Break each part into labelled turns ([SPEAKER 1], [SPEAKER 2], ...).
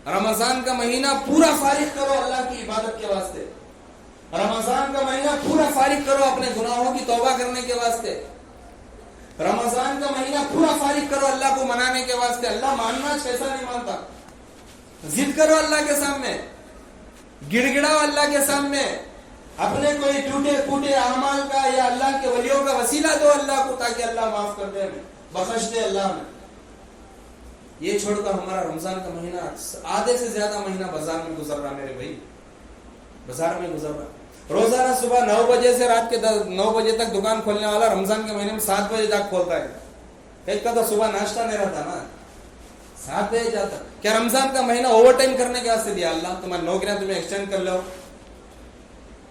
[SPEAKER 1] رمضان کا مہینہ پورا فارغ کرو اللہ کی عبادت کے واسطے. رمضان کا مہینہ پورا فارغ کرو اپنے گناہوں کی توبہ کرنے کے واسطے. رمضان کا مہینہ پورا فارغ کرو اللہ کو منانے کے واسطے. اللہ ماننا کیسا نہیں مانتا. ضد کرو اللہ کے سامنے, گڑ گڑاؤ اللہ کے سامنے, اپنے کوئی ٹوٹے پھوٹے اعمال کا یا اللہ کے ولیوں کا وسیلہ دو اللہ کو تاکہ اللہ معاف کر دے, ہمیں بخش دے اللہ میں. یہ چھوڑ کر ہمارا رمضان کا مہینہ آدھے سے زیادہ مہینہ بازار میں گزر رہا میرے بھائی, بازار میں گزر رہا. روزانہ صبح 9 بجے سے رات کے 9 بجے تک دکان کھولنے والا رمضان کے مہینے میں 7 بجے تک کھولتا ہے. ایک کا تو صبح ناشتہ نہیں رہتا نا, 7 بجے جاتا. کیا رمضان کا مہینہ اوور ٹائم کرنے کے واسطے دیا اللہ؟ تمہاری نوکریاں تمہیں ایکسٹینڈ کر لو,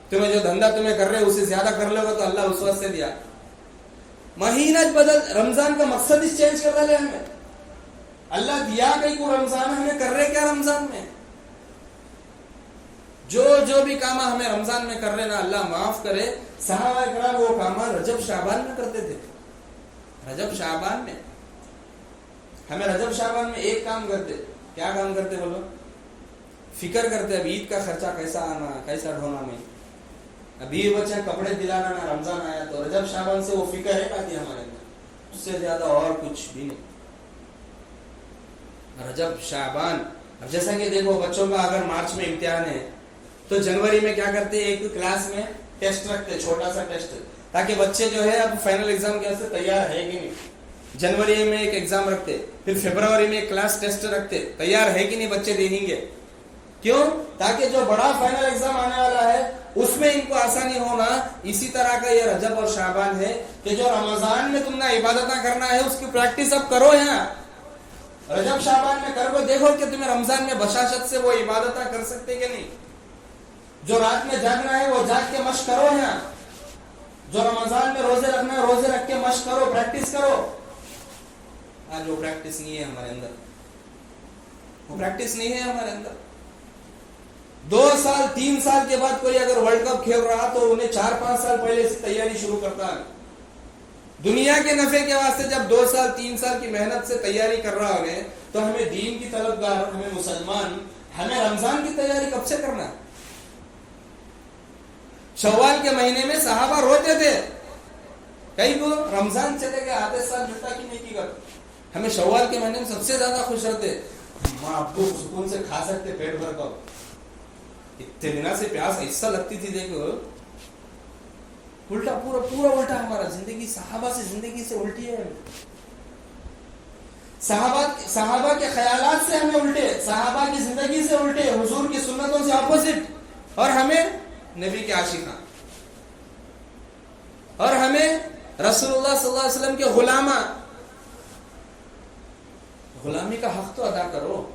[SPEAKER 1] تمہیں جو دھندا تمہیں کر رہے اسے زیادہ کر لو گا تو اللہ اس واسطے دیا. مہینہ بدل, رمضان کا مقصد اس چینج کر ڈالے ہمیں. اللہ دیا کہیں کو رمضان, ہمیں کر رہے کیا رمضان میں؟ جو بھی کام ہمیں رمضان میں کر رہے نا اللہ معاف کرے. صحابہ کرام وہ کام رجب شعبان میں کرتے تھے. رجب شعبان میں ہمیں رجب شعبان میں ایک کام کرتے. کیا کام کرتے بولو؟ فکر کرتے اب عید کا خرچہ کیسا آنا, کیسا ڈھونا. میں ابھی بچے کپڑے دلانا نا, رمضان آیا تو رجب شعبان سے وہ فکر ہے آتی ہمارے اندر, اس سے زیادہ اور کچھ بھی نہیں. رجب شعبان. اب جیسا کہ دیکھو بچوں کا اگر مارچ میں امتحان ہے تو جنوری میں کیا کرتے, ایک کلاس میں ٹیسٹ رکھتے, چھوٹا سا ٹیسٹ, تاکہ بچے جو ہے اب فائنل ایگزام کے واسطے تیار ہے کہ نہیں. جنوری میں ایک ایگزام رکھتے, پھر فروری میں ایک کلاس ٹیسٹ رکھتے, تیار ہے کہ نہیں بچے دے دیں گے. کیوں؟ تاکہ جو بڑا فائنل ایگزام آنے والا ہے اس میں ان کو آسانی ہونا. اسی طرح کا یہ رجب اور شعبان ہے کہ جو رمضان میں تم نے عبادتیں کرنا ہے اس کی پریکٹس اب کرو. یہاں رجب شعبان میں کر کو دیکھو کہ تمہیں رمضان میں بشاشت سے وہ عبادتیں کر سکتے کہ نہیں. جو رات میں جاگنا ہے وہ جاگ کے مشق کرو. یہاں جو رمضان میں روزے رکھنا ہے روزے رکھ کے مشق کرو, پریکٹس کرو. آج وہ پریکٹس نہیں ہے ہمارے اندر, وہ پریکٹس نہیں ہے ہمارے اندر. 2 سال 3 سال کے بعد کوئی اگر ورلڈ کپ کھیل رہا تو انہیں 4-5 سال پہلے سے تیاری شروع کرتا ہے. دنیا کے نفع کے واسطے جب 2 سال 3 سال کی محنت سے تیاری کر رہا ہے تو ہمیں دین کی طلبگار, ہمیں مسلمان, ہمیں رمضان کی تیاری کب سے کرنا ہے؟ شوال کے مہینے میں صحابہ روتے تھے, کئی کو رمضان چلے گئے آتے سال ملتا کی نہیں کی کر. ہمیں شوال کے مہینے میں سب سے زیادہ خوش رہتے, ماں ابو سکون سے کھا سکتے پیٹ بھر کر. اتنے دنوں سے پیاس ایسا لگتی تھی. دیکھو الٹا, پورا الٹا ہمارا زندگی صحابہ سے زندگی سے الٹی ہے. صحابہ کے خیالات سے ہمیں الٹے, صحابہ کی زندگی سے الٹے, حضور کی سنتوں سے اپوزٹ, اور ہمیں نبی کے عاشقاں, اور ہمیں رسول اللہ صلی اللہ علیہ وسلم کے غلامہ. غلامی کا حق تو ادا کرو,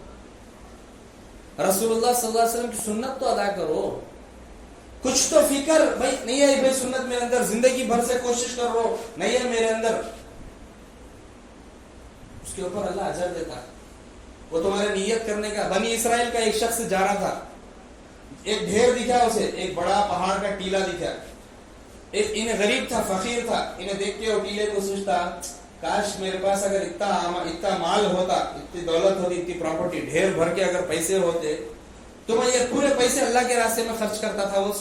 [SPEAKER 1] رسول اللہ صلی اللہ علیہ وسلم کی سنت تو ادا کرو. کچھ تو فکر بھائی نہیں ہے, بھائی سنت میرے اندر زندگی بھر سے کوشش کر رہو نہیں ہے میرے اندر, اس کے اوپر اللہ اجر دیتا ہے. وہ تمہارے نیت کرنے کا. بنی اسرائیل کا ایک شخص جا رہا تھا, ایک ڈھیر دکھا اسے, ایک بڑا پہاڑ کا ٹیلا دکھا. انہیں غریب تھا, فقیر تھا, انہیں دیکھ کے وہ ٹیلے کو سوچتا کاش میرے پاس اگر اتنا مال ہوتا, اتنی دولت ہوتی, اتنی پراپرٹی, ڈھیر بھر کے اگر پیسے ہوتے تو میں یہ پورے پیسے اللہ کے راستے میں خرچ کرتا تھا. وہ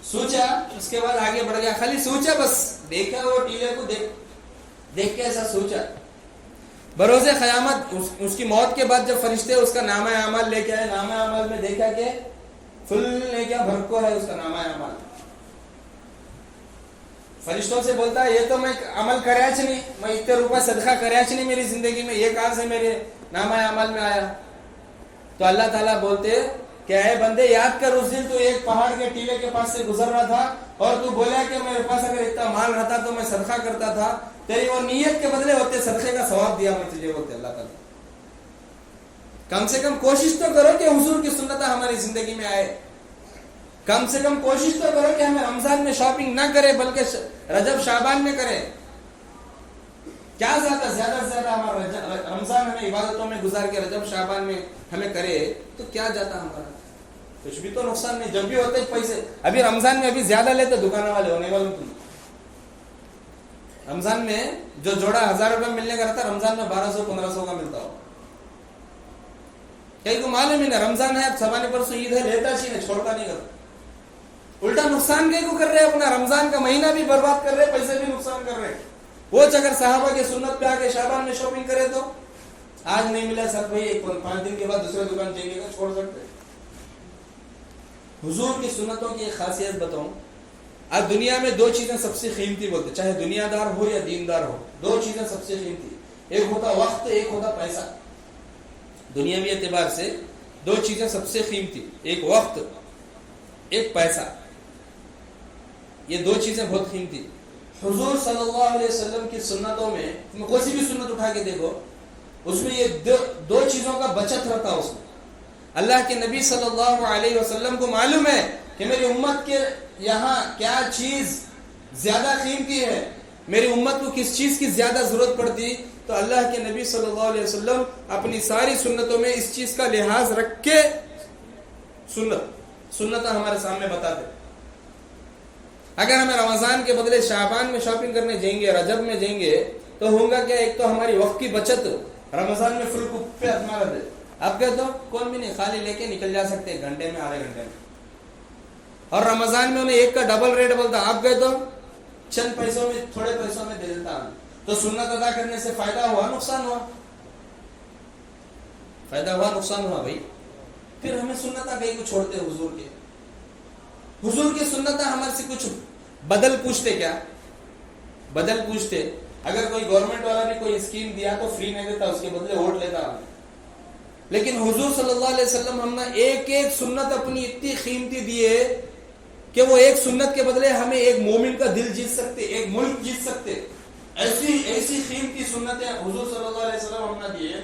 [SPEAKER 1] سوچا, اس کے بعد آگے بڑھ گیا. خالی سوچا, بس دیکھا وہ ٹیلے کو دیکھ کے ایسا سوچا. بروز قیامت اس کی موت کے بعد جب فرشتے اس کا نامہ اعمال لے کے آئے, نامہ اعمال میں دیکھا کہ فل نے کیا بھرکو ہے اس کا نامہ اعمال. فرشتوں سے بولتا ہے یہ تو میں عمل کریاچ نہیں, میں اتنے روپے صدقہ کریاچ نہیں میری زندگی میں, یہ کہاں سے میرے نامہ اعمال میں آیا. تو اللہ تعالیٰ بولتے کہ اے بندے یاد کر اس دن تو ایک پہاڑ کے ٹیلے کے پاس سے گزر رہا تھا اور تو بولا کہ میرے پاس اگر اتنا مال رہتا تو میں صدقہ کرتا تھا. تیری وہ نیت کے بدلے ہوتے صدقے کا ثواب دیا میں تجھے, بولتے اللہ تعالیٰ. کم سے کم کوشش تو کرو کہ حضور کی سنت ہماری زندگی میں آئے. کم سے کم کوشش تو کرو کہ ہمیں رمضان میں شاپنگ نہ کرے بلکہ رجب شعبان میں کرے. کیا زیادہ سے زیادہ ہمارا رمضان ہمیں عبادتوں میں گزار کے رجب شعبان میں ہمیں کرے تو کیا جاتا ہمارا, کچھ بھی تو نقصان نہیں. جب بھی ہوتے پیسے, ابھی رمضان میں ابھی زیادہ لیتے دکان والے ہونے والوں تم. رمضان میں جو جوڑا 1000 روپے ملنے کا رہتا رمضان میں 1200-1500 کا ملتا ہو. کئی کو معلوم ہی نہیں رمضان ہے اب سوانے پرسوں عید ہے لیتا چی نہیں چھوڑتا نہیں کرتا الٹا نقصان کئی کو کر رہے اپنا رمضان کا مہینہ بھی برباد کر رہے پیسے بھی نقصان کر رہے وہ اگر صحابہ کے سنت پہ آ کے شعبان میں شاپنگ کرے تو آج نہیں ملا سر بھائی 5 دن کے بعد دوسرے دکان چاہیے گا چھوڑ سکتے حضور کی سنتوں کی ایک خاصیت بتاؤں آج دنیا میں 2 چیزیں سب سے قیمتی بولتے چاہے دنیا دار ہو یا دیندار ہو 2 چیزیں سب سے قیمتی ایک ہوتا وقت ایک ہوتا پیسہ دنیاوی اعتبار سے 2 چیزیں سب سے قیمتی ایک وقت ایک پیسہ یہ 2 چیزیں بہت قیمتی حضور صلی اللہ علیہ وسلم کی سنتوں میں کوئی سی بھی سنت اٹھا کے دیکھو اس میں یہ 2 چیزوں کا بچت رہتا اس میں اللہ کے نبی صلی اللہ علیہ وسلم کو معلوم ہے کہ میری امت کے یہاں کیا چیز زیادہ قیمتی ہے میری امت کو کس چیز کی زیادہ ضرورت پڑتی تو اللہ کے نبی صلی اللہ علیہ وسلم اپنی ساری سنتوں میں اس چیز کا لحاظ رکھ کے سنتیں ہمارے سامنے بتاتے اگر ہمیں رمضان کے بدلے شعبان میں شاپنگ کرنے جائیں گے رجب میں جائیں گے تو ہوگا کیا ایک تو ہماری وقت کی بچت رمضان میں فل پہ ہمارا دے آپ کہتے ہو کون بھی نہیں خالی لے کے نکل جا سکتے 1 گھنٹے میں آدھے گھنٹے میں اور رمضان میں انہیں ایک کا ڈبل ریٹ بولتا آپ کہتے ہو چند پیسوں میں تھوڑے پیسوں میں دے دیتا تو سنت ادا کرنے سے فائدہ ہوا نقصان ہوا فائدہ ہوا نقصان ہوا بھائی پھر ہمیں سنتیں کہیں کو چھوڑتے حضور کی سنتیں ہمارے سے کچھ بدل پوچھتے کیا بدل پوچھتے اگر کوئی گورنمنٹ والا نے کوئی اسکیم دیا تو فری نہیں دیتا اس کے بدلے ووٹ لیتا لیکن حضور صلی اللہ علیہ وسلم ہم نے ایک سنت اپنی اتنی قیمتی دیے کہ وہ ایک سنت کے بدلے ہمیں ایک مومن کا دل جیت سکتے ایک ملک جیت سکتے ایسی قیمتی سنتیں حضور صلی اللہ علیہ وسلم ہم نے دیے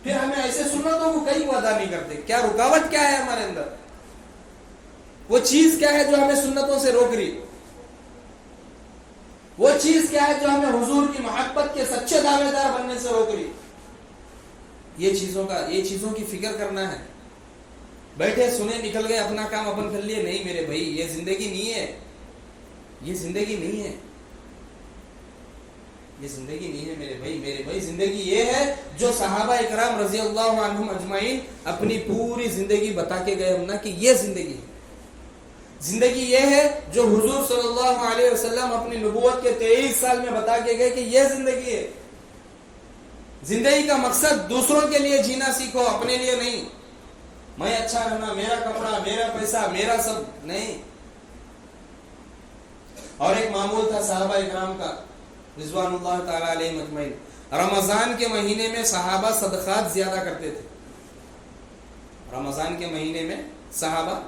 [SPEAKER 1] پھر ہمیں ایسے سنتوں کو کئی ادا نہیں کرتے کیا رکاوٹ کیا ہے ہمارے اندر وہ چیز کیا ہے جو ہمیں سنتوں سے روک رہی وہ چیز کیا ہے جو ہمیں حضور کی محبت کے سچے دعوے دار بننے سے روک رہی یہ چیزوں کی فکر کرنا ہے بیٹھے سنے نکل گئے اپنا کام اپن کر لیے نہیں میرے بھائی یہ زندگی نہیں ہے یہ زندگی نہیں ہے میرے بھائی زندگی یہ ہے جو صحابہ اکرام رضی اللہ عنہم اجمعین اپنی پوری زندگی بتا کے گئے ہم نا کہ یہ زندگی یہ ہے جو حضور صلی اللہ علیہ وسلم اپنی نبوت کے 23 سال میں بتا کے گئے کہ یہ زندگی ہے زندگی کا مقصد دوسروں کے لیے جینا سیکھو اپنے لیے نہیں میں اچھا رہنا میرا کپڑا میرا پیسہ میرا سب نہیں اور ایک معمول تھا صحابہ اکرام کا رضوان اللہ تعالی علیہ اجمعین رمضان کے مہینے میں صحابہ صدقات زیادہ کرتے تھے رمضان کے مہینے میں صحابہ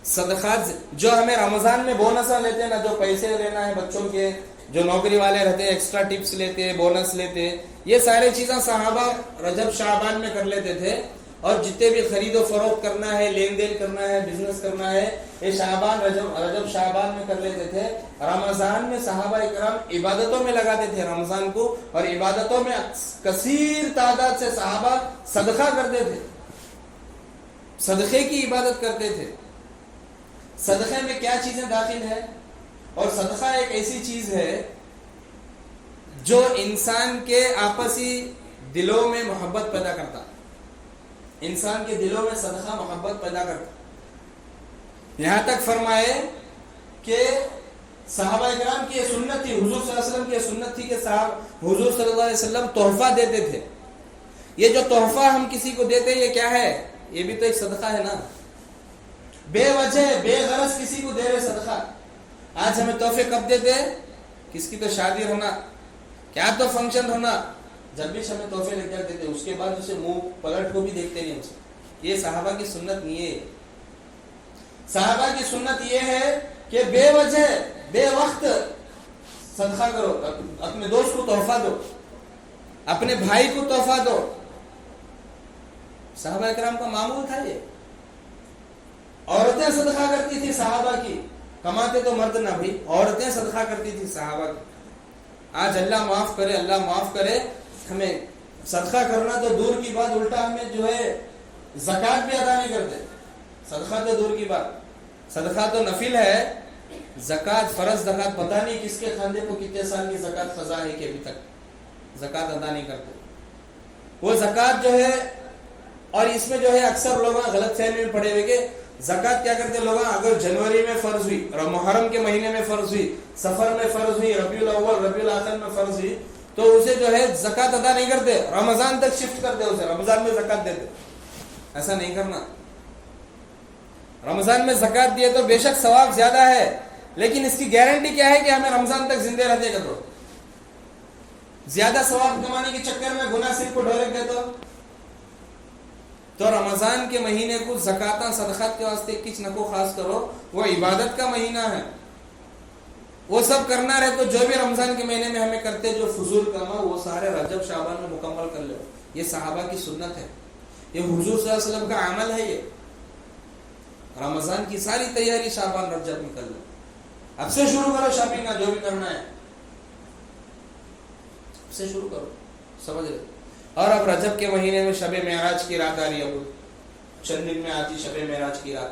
[SPEAKER 1] صدقات جو ہمیں رمضان میں بونس لیتے ہیں نا جو پیسے لینا ہے بچوں کے جو نوکری والے رہتے ہیں ایکسٹرا ٹپس لیتے بونس لیتے یہ سارے چیزیں صحابہ رجب شعبان میں کر لیتے تھے اور جتنے بھی خرید و فروخت کرنا ہے لین دین کرنا ہے بزنس کرنا ہے یہ شعبان رجب شعبان میں کر لیتے تھے رمضان میں صحابہ اکرام عبادتوں میں لگاتے تھے رمضان کو اور عبادتوں میں کثیر تعداد سے صحابہ صدقہ کرتے تھے صدقے کی عبادت کرتے تھے صدقے میں کیا چیزیں داخل ہے اور صدقہ ایک ایسی چیز ہے جو انسان کے آپسی دلوں میں محبت پیدا کرتا انسان کے دلوں میں صدقہ محبت پیدا کرتا یہاں تک فرمائے کہ صحابہ اکرام کی یہ سنت تھی حضور صلی اللہ علیہ وسلم کی یہ سنت تھی کہ حضور صلی اللہ علیہ وسلم تحفہ دیتے تھے یہ جو تحفہ ہم کسی کو دیتے یہ کیا ہے یہ بھی تو ایک صدقہ ہے نا بے وجہ بے غرض کسی کو دے رہے صدقہ آج ہمیں تحفے کب دیتے کس کی تو شادی ہونا کیا تو فنکشن ہونا جب بھی ہمیں تحفے لے کر دیتے اس کے بعد اسے منہ پلٹ کو بھی دیکھتے نہیں اسے یہ صحابہ کی سنت نہیں ہے صحابہ کی سنت یہ ہے کہ بے وجہ بے وقت صدقہ کرو اپنے دوست کو تحفہ دو اپنے بھائی کو تحفہ دو صحابہ اکرام کا معمول تھا یہ عورتیں صدقہ کرتی تھی صحابہ کی کماتے تو مرد نہ بھائی عورتیں صدقہ کرتی تھی صحابہ کی آج اللہ معاف کرے ہمیں صدقہ کرنا تو دور کی بات الٹا ہمیں جو ہے زکات بھی ادا نہیں کرتے صدقہ تو دور کی بات صدقہ تو نفل ہے زکات فرض زکات پتہ نہیں کس کے خاندے کو کتنے سال کی زکات قضا ہے کہ ابھی تک زکات ادا نہیں کرتے وہ زکات جو ہے اور اس میں جو ہے اکثر لوگ غلط فہمی میں پڑے ہوئے کہ زکات کیا کرتے لوگ اگر جنوری میں فرض ہوئی، محرم کے مہینے میں فرض ہوئی، سفر میں فرض ہوئی، ربیع الاول ربیع الاخر میں فرض ہوئی، تو اسے جو ہے زکات ادا نہیں کرتے، رمضان تک شفٹ کرتے، اسے رمضان میں زکات دیتے. ایسا نہیں کرنا. رمضان میں زکات دیے تو بے شک ثواب زیادہ ہے، لیکن اس کی گارنٹی کیا ہے کہ ہمیں رمضان تک زندے رہتے گا. تو زیادہ ثواب کمانے کے چکر میں گناہ صرف کو ڈھولک دے تو رمضان کے مہینے کو زکاتاں صدقات کے واسطے کچھ نہ کو خاص کرو. وہ عبادت کا مہینہ ہے، وہ سب کرنا رہے تو جو بھی رمضان کے مہینے میں ہمیں کرتے جو فضول کام وہ سارے رجب شعبان میں مکمل کر لو. یہ صحابہ کی سنت ہے، یہ حضور صلی اللہ علیہ وسلم کا عمل ہے. یہ رمضان کی ساری تیاری شعبان رجب میں کر لو. اب سے شروع کرو شاپنگ کا، جو بھی کرنا ہے اب سے شروع کرو. سمجھ رہے؟ اور اب رجب کے مہینے میں شب معراج کی رات آ رہی ہے. اب چند دن میں آتی شب معراج کی رات.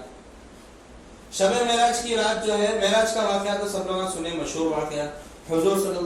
[SPEAKER 1] شب معراج کی رات جو ہے، معراج کا واقعہ تو سب لوگ سنے، مشہور واقعہ. حضور صلی اللہ